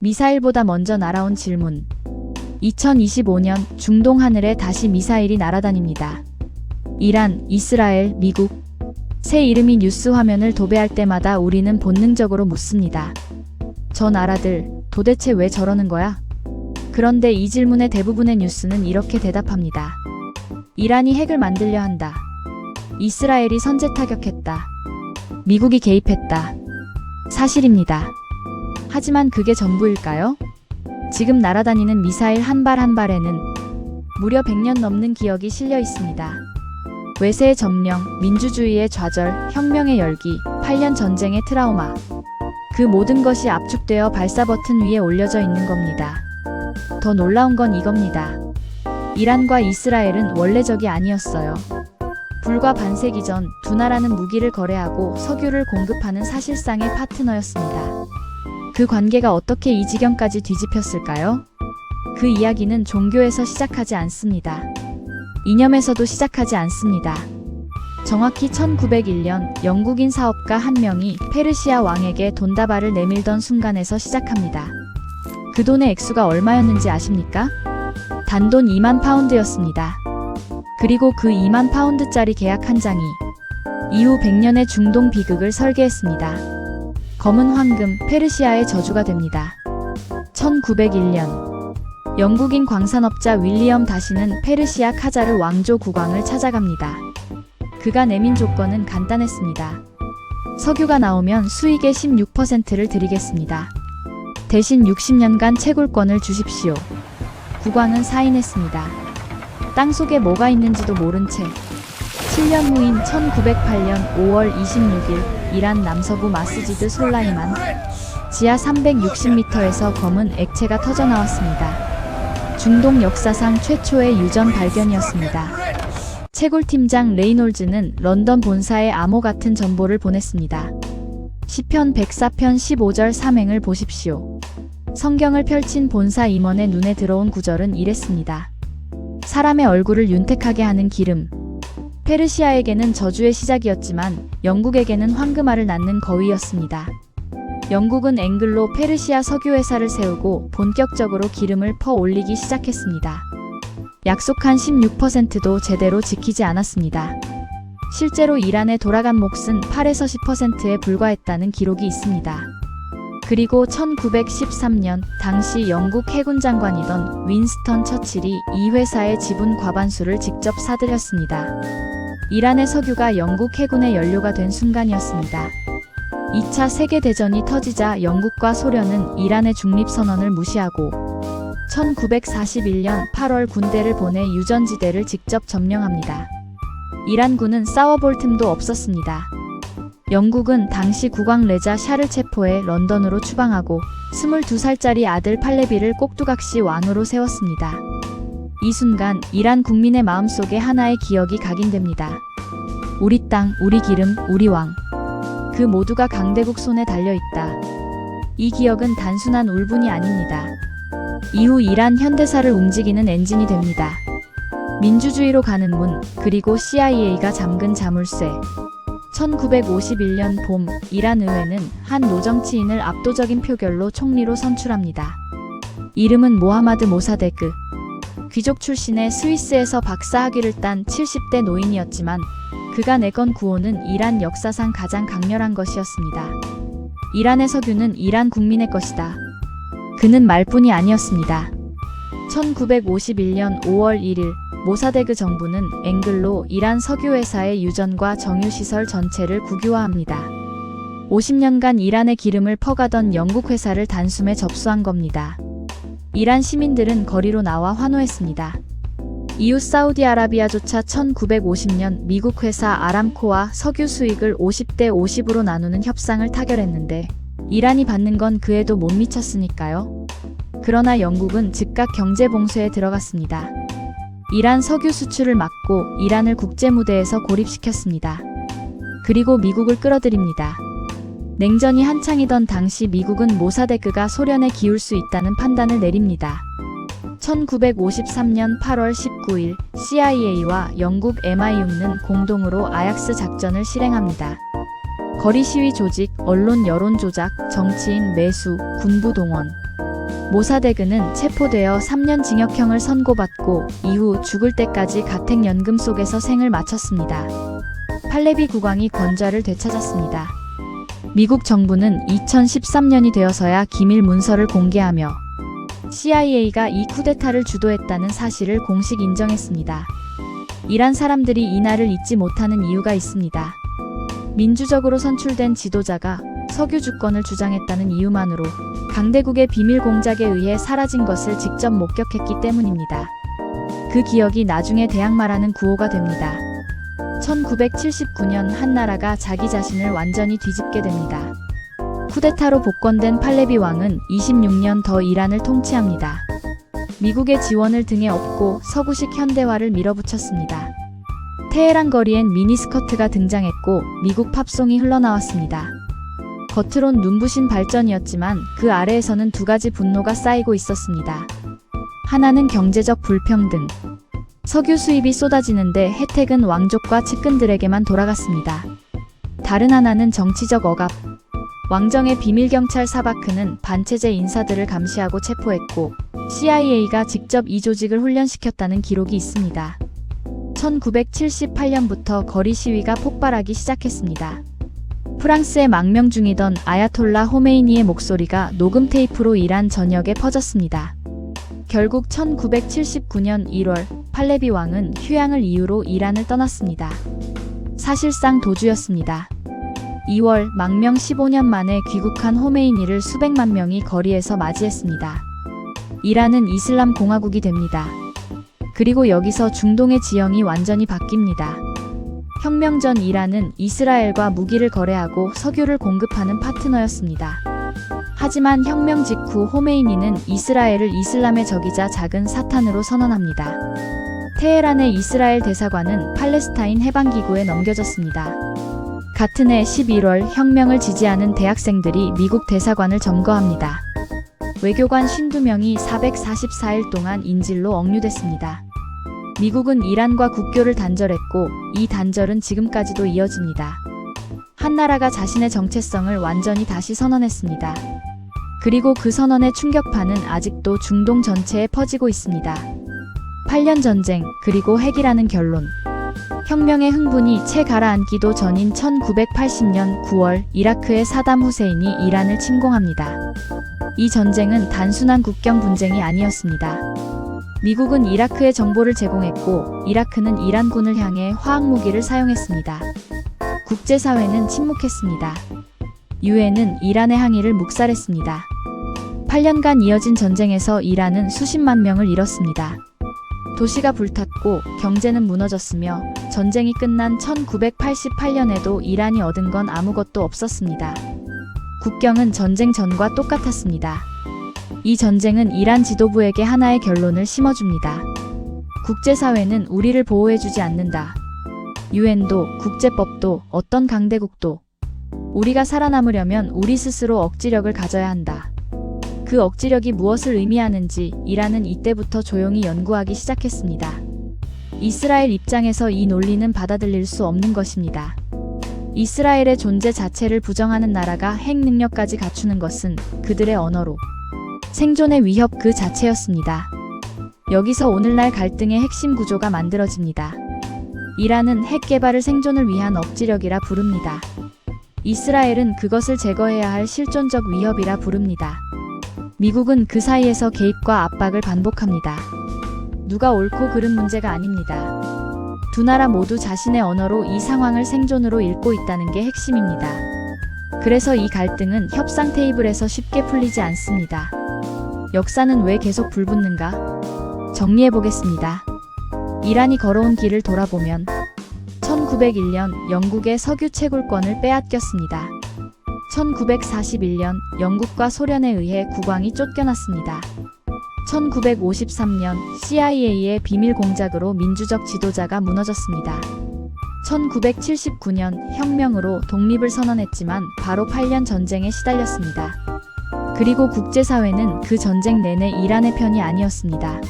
미사일보다 먼저 날아온 질문. 2025년 중동 하늘에 다시 미사일이 날아다닙니다. 이란, 이스라엘, 미국. 새 이름이 뉴스 화면을 도배할 때마다 우리는 본능적으로 묻습니다. 저 나라들, 도대체 왜 저러는 거야? 그런데 이 질문의 대부분의 뉴스는 이렇게 대답합니다. 이란이 핵을 만들려 한다. 이스라엘이 선제 타격했다. 미국이 개입했다. 사실입니다. 하지만 그게 전부일까요? 지금 날아다니는 미사일 한 발 한 발에는 무려 100년 넘는 기억이 실려 있습니다. 외세의 점령, 민주주의의 좌절, 혁명의 열기, 8년 전쟁의 트라우마. 그 모든 것이 압축되어 발사 버튼 위에 올려져 있는 겁니다. 더 놀라운 건 이겁니다. 이란과 이스라엘은 원래 적이 아니었어요. 불과 반세기 전 두 나라는 무기를 거래하고 석유를 공급하는 사실상의 파트너였습니다. 그 관계가 어떻게 이 지경까지 뒤집혔을까요? 그 이야기는 종교에서 시작하지 않습니다. 이념에서도 시작하지 않습니다. 정확히 1901년 영국인 사업가 한 명이 페르시아 왕에게 돈다발을 내밀던 순간에서 시작합니다. 그 돈의 액수가 얼마였는지 아십니까? 단돈 2만 파운드였습니다. 그리고 그 2만 파운드짜리 계약 한 장이 이후 100년의 중동 비극을 설계했습니다. 검은 황금, 페르시아의 저주가 됩니다. 1901년 영국인 광산업자 윌리엄 다시는 페르시아 카자르 왕조 국왕을 찾아갑니다. 그가 내민 조건은 간단했습니다. 석유가 나오면 수익의 16%를 드리겠습니다. 대신 60년간 채굴권을 주십시오. 국왕은 사인했습니다. 땅속에 뭐가 있는지도 모른 채 7년 후인 1908년 5월 26일 이란 남서부 마스지드 솔라이만 지하 360m에서 검은 액체가 터져나왔습니다. 중동 역사상 최초의 유전 발견이었습니다. 채굴팀장 레이놀즈는 런던 본사에 암호 같은 정보를 보냈습니다. 시편 104편 15절 삼행을 보십시오. 성경을 펼친 본사 임원의 눈에 들어온 구절은 이랬습니다. 사람의 얼굴을 윤택하게 하는 기름. 페르시아에게는 저주의 시작이었지만 영국에게는 황금알을 낳는 거위였습니다. 영국은 앵글로 페르시아 석유회사를 세우고 본격적으로 기름을 퍼 올리기 시작했습니다. 약속한 16%도 제대로 지키지 않았습니다. 실제로 이란에 돌아간 몫은 8에서 10%에 불과했다는 기록이 있습니다. 그리고 1913년 당시 영국 해군 장관이던 윈스턴 처칠이 이 회사의 지분 과반수를 직접 사들였습니다. 이란의 석유가 영국 해군의 연료가 된 순간이었습니다. 2차 세계대전이 터지자 영국과 소련은 이란의 중립선언을 무시하고 1941년 8월 군대를 보내 유전지대를 직접 점령합니다. 이란군은 싸워볼 틈도 없었습니다. 영국은 당시 국왕 레자 샤를 체포해 런던으로 추방하고 22살짜리 아들 팔레비를 꼭두각시 왕으로 세웠습니다. 이 순간 이란 국민의 마음속에 하나의 기억이 각인됩니다. 우리 땅, 우리 기름, 우리 왕. 그 모두가 강대국 손에 달려있다. 이 기억은 단순한 울분이 아닙니다. 이후 이란 현대사를 움직이는 엔진이 됩니다. 민주주의로 가는 문, 그리고 CIA가 잠근 자물쇠. 1951년 봄, 이란 의회는 한 노정치인을 압도적인 표결로 총리로 선출합니다. 이름은 모하마드 모사데그. 귀족 출신의 스위스에서 박사학위를 딴 70대 노인이었지만 그가 내건 구호는 이란 역사상 가장 강렬한 것이었습니다. 이란의 석유는 이란 국민의 것이다. 그는 말뿐이 아니었습니다. 1951년 5월 1일 모사데그 정부는 앵글로 이란 석유회사의 유전과 정유시설 전체를 국유화합니다. 50년간 이란의 기름을 퍼가던 영국 회사를 단숨에 접수한 겁니다. 이란 시민들은 거리로 나와 환호했습니다. 이후 사우디아라비아조차 1950년 미국 회사 아람코와 석유 수익을 50대 50으로 나누는 협상을 타결했는데 이란이 받는 건 그에도 못 미쳤으니까요. 그러나 영국은 즉각 경제 봉쇄에 들어갔습니다. 이란 석유 수출을 막고 이란을 국제무대에서 고립시켰습니다. 그리고 미국을 끌어들입니다. 냉전이 한창이던 당시 미국은 모사데그가 소련에 기울 수 있다는 판단을 내립니다. 1953년 8월 19일 CIA와 영국 MI6는 공동으로 아약스 작전을 실행합니다. 거리 시위 조직, 언론 여론 조작, 정치인 매수, 군부 동원. 모사데그는 체포되어 3년 징역형을 선고받고 이후 죽을 때까지 가택연금 속에서 생을 마쳤습니다. 팔레비 국왕이 권좌를 되찾았습니다. 미국 정부는 2013년이 되어서야 기밀 문서를 공개하며 CIA가 이 쿠데타를 주도했다는 사실을 공식 인정했습니다. 이란 사람들이 이날을 잊지 못하는 이유가 있습니다. 민주적으로 선출된 지도자가 석유 주권을 주장했다는 이유만으로 강대국의 비밀 공작에 의해 사라진 것을 직접 목격했기 때문입니다. 그 기억이 나중에 대항마라는 구호가 됩니다. 1979년 한 나라가 자기 자신을 완전히 뒤집게 됩니다. 쿠데타로 복권된 팔레비 왕은 26년 더 이란을 통치합니다. 미국의 지원을 등에 업고 서구식 현대화를 밀어붙였습니다. 테헤란 거리엔 미니스커트가 등장했고 미국 팝송이 흘러나왔습니다. 겉으론 눈부신 발전이었지만 그 아래에서는 두 가지 분노가 쌓이고 있었습니다. 하나는 경제적 불평등. 석유 수입이 쏟아지는데 혜택은 왕족과 측근들에게만 돌아갔습니다. 다른 하나는 정치적 억압. 왕정의 비밀경찰 사바크는 반체제 인사들을 감시하고 체포했고 CIA가 직접 이 조직을 훈련시켰다는 기록이 있습니다. 1978년부터 거리 시위가 폭발하기 시작했습니다. 프랑스에 망명 중이던 아야톨라 호메이니의 목소리가 녹음 테이프로 이란 전역에 퍼졌습니다. 결국 1979년 1월 팔레비 왕은 휴양을 이유로 이란을 떠났습니다. 사실상 도주였습니다. 2월 망명 15년 만에 귀국한 호메이니를 수백만 명이 거리에서 맞이했습니다. 이란은 이슬람 공화국이 됩니다. 그리고 여기서 중동의 지형이 완전히 바뀝니다. 혁명 전 이란은 이스라엘과 무기를 거래하고 석유를 공급하는 파트너였습니다. 하지만 혁명 직후 호메이니는 이스라엘을 이슬람의 적이자 작은 사탄으로 선언합니다. 테헤란의 이스라엘 대사관은 팔레스타인 해방기구에 넘겨졌습니다. 같은 해 11월 혁명을 지지하는 대학생들이 미국 대사관을 점거합니다. 외교관 52명이 444일 동안 인질로 억류됐습니다. 미국은 이란과 국교를 단절했고 이 단절은 지금까지도 이어집니다. 한 나라가 자신의 정체성을 완전히 다시 선언했습니다. 그리고 그 선언의 충격파는 아직도 중동 전체에 퍼지고 있습니다. 8년 전쟁, 그리고 핵이라는 결론. 혁명의 흥분이 채 가라앉기도 전인 1980년 9월 이라크의 사담 후세인이 이란을 침공합니다. 이 전쟁은 단순한 국경 분쟁이 아니었습니다. 미국은 이라크에 정보를 제공했고 이라크는 이란군을 향해 화학무기를 사용했습니다. 국제사회는 침묵했습니다. 유엔은 이란의 항의를 묵살했습니다. 8년간 이어진 전쟁에서 이란은 수십만 명을 잃었습니다. 도시가 불탔고 경제는 무너졌으며 전쟁이 끝난 1988년에도 이란이 얻은 건 아무것도 없었습니다. 국경은 전쟁 전과 똑같았습니다. 이 전쟁은 이란 지도부에게 하나의 결론을 심어줍니다. 국제사회는 우리를 보호해주지 않는다. 유엔도, 국제법도, 어떤 강대국도. 우리가 살아남으려면 우리 스스로 억지력을 가져야 한다. 그 억지력이 무엇을 의미하는지 이란은 이때부터 조용히 연구하기 시작했습니다. 이스라엘 입장에서 이 논리는 받아들일 수 없는 것입니다. 이스라엘의 존재 자체를 부정하는 나라가 핵 능력까지 갖추는 것은 그들의 언어로 생존의 위협 그 자체였습니다. 여기서 오늘날 갈등의 핵심 구조가 만들어집니다. 이란은 핵 개발을 생존을 위한 억지력이라 부릅니다. 이스라엘은 그것을 제거해야 할 실존적 위협이라 부릅니다. 미국은 그 사이에서 개입과 압박을 반복합니다. 누가 옳고 그른 문제가 아닙니다. 두 나라 모두 자신의 언어로 이 상황을 생존으로 읽고 있다는 게 핵심입니다. 그래서 이 갈등은 협상 테이블에서 쉽게 풀리지 않습니다. 역사는 왜 계속 불붙는가? 정리해보겠습니다. 이란이 걸어온 길을 돌아보면 1901년 영국의 석유 채굴권을 빼앗겼습니다. 1941년 영국과 소련에 의해 국왕이 쫓겨났습니다. 1953년 CIA의 비밀 공작으로 민주적 지도자가 무너졌습니다. 1979년 혁명으로 독립을 선언했지만 바로 8년 전쟁에 시달렸습니다. 그리고 국제사회는 그 전쟁 내내 이란의 편이 아니었습니다.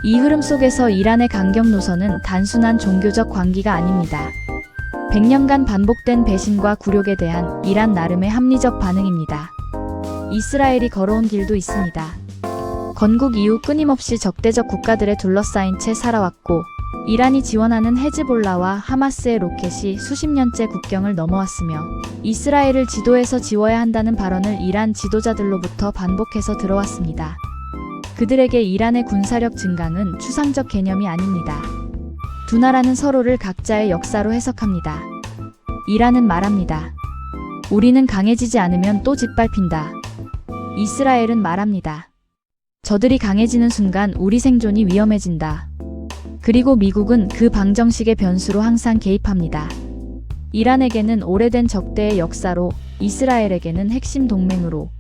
이 흐름 속에서 이란의 강경 노선은 단순한 종교적 관기가 아닙니다. 100년간 반복된 배신과 굴욕에 대한 이란 나름의 합리적 반응입니다. 이스라엘이 걸어온 길도 있습니다. 건국 이후 끊임없이 적대적 국가들에 둘러싸인 채 살아왔고, 이란이 지원하는 헤즈볼라와 하마스의 로켓이 수십 년째 국경을 넘어왔으며, 이스라엘을 지도에서 지워야 한다는 발언을 이란 지도자들로부터 반복해서 들어왔습니다. 그들에게 이란의 군사력 증강은 추상적 개념이 아닙니다. 두 나라는 서로를 각자의 역사로 해석합니다. 이란은 말합니다. 우리는 강해지지 않으면 또 짓밟힌다. 이스라엘은 말합니다. 저들이 강해지는 순간 우리 생존이 위험해진다. 그리고 미국은 그 방정식의 변수로 항상 개입합니다. 이란에게는 오래된 적대의 역사로, 이스라엘에게는 핵심 동맹으로.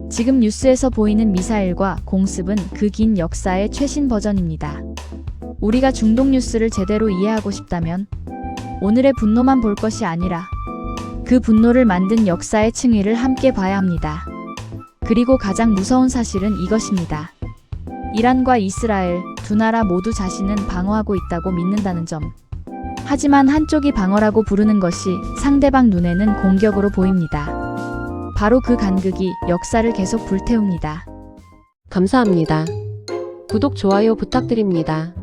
지금 뉴스에서 보이는 미사일과 공습은 그 긴 역사의 최신 버전입니다. 우리가 중동 뉴스를 제대로 이해하고 싶다면 오늘의 분노만 볼 것이 아니라 그 분노를 만든 역사의 층위를 함께 봐야 합니다. 그리고 가장 무서운 사실은 이것입니다. 이란과 이스라엘 두 나라 모두 자신은 방어하고 있다고 믿는다는 점. 하지만 한쪽이 방어라고 부르는 것이 상대방 눈에는 공격으로 보입니다. 바로 그 간극이 역사를 계속 불태웁니다. 감사합니다. 구독, 좋아요 부탁드립니다.